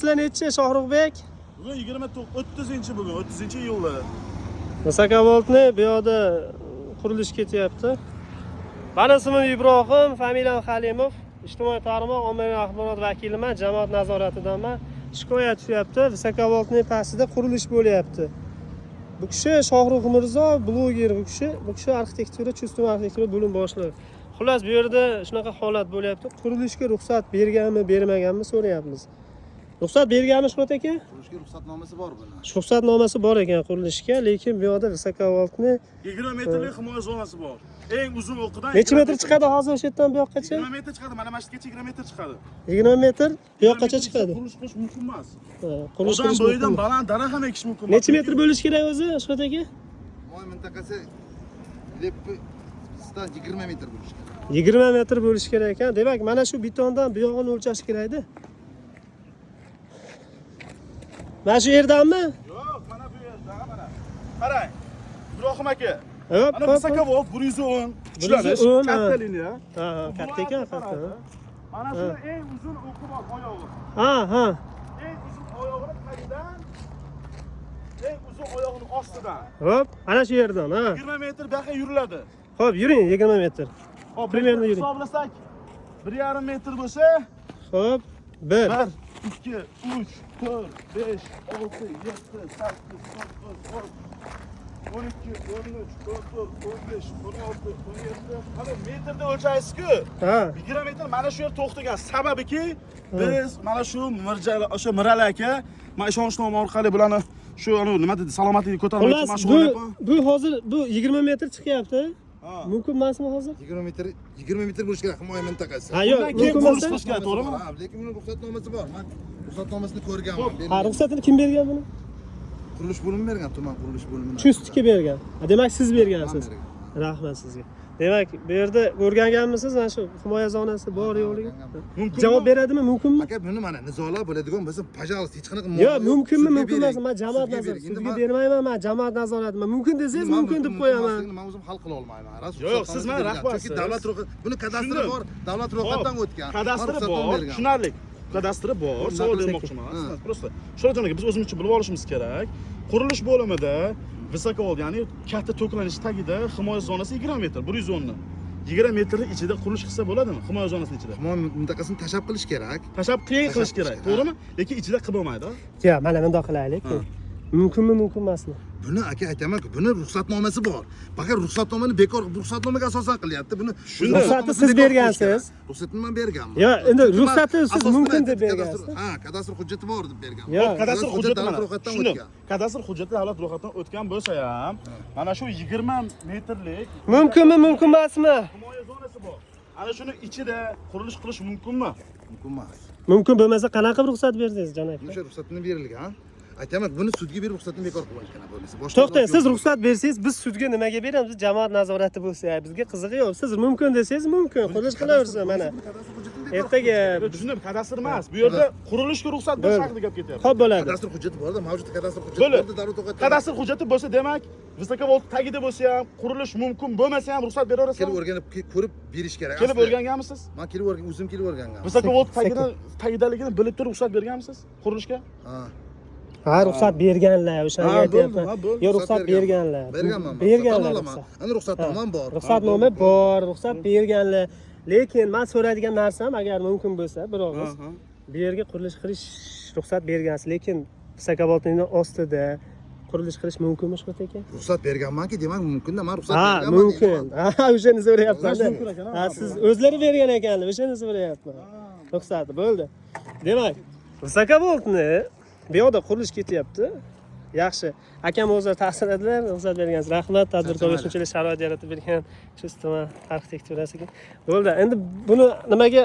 Sizlar necha Shohruxbek? Bugun 30 bugun 30-iyulda. Visokovoltni bu yoqda qurilish ketyapti. Meni ismim Ibrohim, familiyam Halimov. Ijtimoiy tarmoq ommaviy axborot vakiliman, jamoat nazoratidaman. Shikoyat tushyapti, Visokovoltning pastida qurilish bo'lyapti. Bu kishi Shohrux Mirzo, bloger bu kishi arxitektura, Chustuma arxitektura bo'lim boshlig'i. Xullas bu yerda shunaqa holat bo'lyapti. Qurilishga ruxsat berganmi, bermaganmi so'rayapmiz. Ruxsat berganmi Shuhrat aka? Qurilishga ruxsatnomasi bor buni. Ruxsatnomasi bor ekan qurilishga, lekin bu yoqda Visokovoltni 20 metrlik himoya zonasi bor. Eng uzun o'qidan necha metr chiqadi hozir o'sha yerdan bu yoqqacha? 20 metr chiqadi. Mana masjidgacha 20 metr chiqadi. 20 metr bu yoqqacha chiqadi. Qurilish qilish mumkin emas. Qurilish Odam qilish bo'yidan mumkin. baland daraxt ham ekish mumkin. Necha metr bo'lish kerak o'zi Shuhrat aka? Moy mintaqasi lepdan 20 metr bo'lishi kerak. 20 metr bo'lish kerak ekan. Demak, mana shu betondan bu yog'ini o'lchash kerak-da. Mana shu yerdanmi? Yo'q, mana bu yerda, mana. Qarang. Ibrohim aka. Hop, Mana Visokovolt 110. 110, katta liniya. Ha, katta ekan, katta. Mana shuni eng uzun o'qi bor oyog'i. Ha. Eng uzun oyog'ini tagidan, eng uzun oyog'ini ostidan. Hop, ana shu yerdan, ha. 20 metr bu yoqqa yuriladi. Xo'p, yuring 20 metr. Hop, Primерно yuring. hisoblasak 1,5 metr bo'lsa, Xo'p, 1 1 2 3 4 5 6 7 8 9 10 12 13 14 15 16 17 mana metrda o'lchaysiz-ku. Ha. 20 metr mana shu yer to'xtagan sababiki biz mana shu o'sha Miral aka mana ishonchnoma orqali bularni shu nima dedi salomatlikni ko'tarmoqchi Xullas, mana shu bu hozir bu 20 metr chiqyapti. Mumkin emasmi hozir? 20 metr bo'lishi kerak himoya mintaqasi. Ha, yo'q, Undan keyin mumkin qurilish emas. qilish kerak, to'g'rimi? Ha, lekin buni ruxsatnomasi bor. Men ruxsatnomasini ko'rganman. Ha, ruxsatini kim bergan buni? Qurilish bo'limi bergan, tuman qurilish bo'limi. Chustiki bergan. Ha, demak siz bergansiz. Men bergan. Rahmat sizga. Demak, bu yerda o'rganganmisiz mana shu himoya zonasi bor yo'qligi? Mumkin. Javob beradimi, mumkinmi? Aka buni mana nizolar bo'ladigan bo'lsa, пожалуйста, hech qanaqa Yo'q, mumkinmi, mumkin emas. Men jamoat nazorati sudga bermayman, men jamoat nazoratiman. Mumkin desangiz, mumkin deb qo'yaman. Men o'zim hal qila olmayman. Yo'q, siz mana rahbarsiz. Chunki davlat buni kadastri bor, davlat ro'yxatdan o'tgan. Kadastri bor, tushunarli. Kadastri bor, savol bermoqchiman. Просто Shohjon aka, biz o'zimizcha bilib olishimiz kerak. Qurilish bo'limida Visokovolt, ya'ni katta to'klanish tagida himoya zonasi 20 metr, 110 ni. 20 metrning ichida qurilish qilsa bo'ladimi? Himoya zonasining ichida. Himoya mintaqasini tashab qilish kerak. Tashab qilish kerak, to'g'rimi? Lekin ichida qilib bo'lmaydi. Yo'q, mana bundoq qilaylik. Mumkinmi, mumkin emasmi? Buni aka aytaman-ku, buni ruxsatnomasi bor. Faqat ruxsatnomani bekor, ruxsatnomaga asosan qilyapti. Buni Ruxsatni siz bergansiz. Ruxsatni men berganman. Yo'q, endi ruxsatni siz mumkin deb bergansiz. Ha, kadastr hujjati bor deb berganman. Yo'q, Kadastr hujjati mana ro'yxatdan shuni. o'tgan. Kadastr hujjati davlat ro'yxatdan o'tgan bo'lsa ham, mana shu 20 metrlik Mumkinmi, mumkin emasmi? himoya zonasi bor. Ana shuni ichida qurilish qilish mumkinmi? Mumkin emas. Mumkin bo'lmasa qanaqa ruxsat berdingiz, jon aka? O'sha ruxsatni berilgan. Aytaman, buni sudga berib ruxsatni bekor qilib olishgan bo'lmasa. To'xtang, siz ruxsat bersangiz, biz sudga nimaga beramiz? Jamoat nazorati bo'lsa, bizga qizig'i yo'q. Siz mumkin desangiz, mumkin. Qurilish qilaversa, mana. Ertaga Tushundim, kadastr emas. Bu yerda qurilishga ruxsat berish haqida gap ketyapti. xo'p bo'ladi. Kadastr hujjati borda, mavjud kadastr hujjati Bo'ladi. borda, davlat ro'yxatdan. Kadastr hujjati bo'lsa, demak, Visokovolt tagida bo'lsa ham, qurilish mumkin bo'lmasa ham ruxsat kelib beraverasiz. o'rganib ko'rib berish kerak. Kelib Asli. o'rganganmisiz? Men kelib o'zim kelib o'rganganman. Visokovolt tagidaligini bilib turib ruxsat berganmisiz qurilishga? Ha. Ha, ruxsat berganlar, o'shanga aytyapman. bo'ldi. Yo'q, ruxsat berganlar. Berganman. Berganlar. Ana ruxsatnomam bor. Ruxsatnoma bor, ruxsat berganlar. Lekin men so'raydigan narsam, agar mumkin bo'lsa, bir og'iz bu yerga qurilish qilish ruxsat bergansiz, lekin Visokovoltning ostida qurilish qilish mumkinmi, Shuhrat aka? Ruxsat berganmanki, demak mumkin-da. Men ruxsat Ha, berganman. mumkin. Ha, o'shani so'rayapman. mumkin ekan, Ha, siz o'zlari bergan ekanlar, o'shani so'rayapman. Ruxsati bo'ldi. Demak, Visokovoltni bu yoqda qurilish ketyapti. Yaxshi. Akam o'zlari ta'sirladilar, ruxsat bergansiz. Rahmat, tadbirkorga shunchalik sharoit yaratib bergan Chustuma arxitekturasiga. Bo'ldi. Endi buni nimaga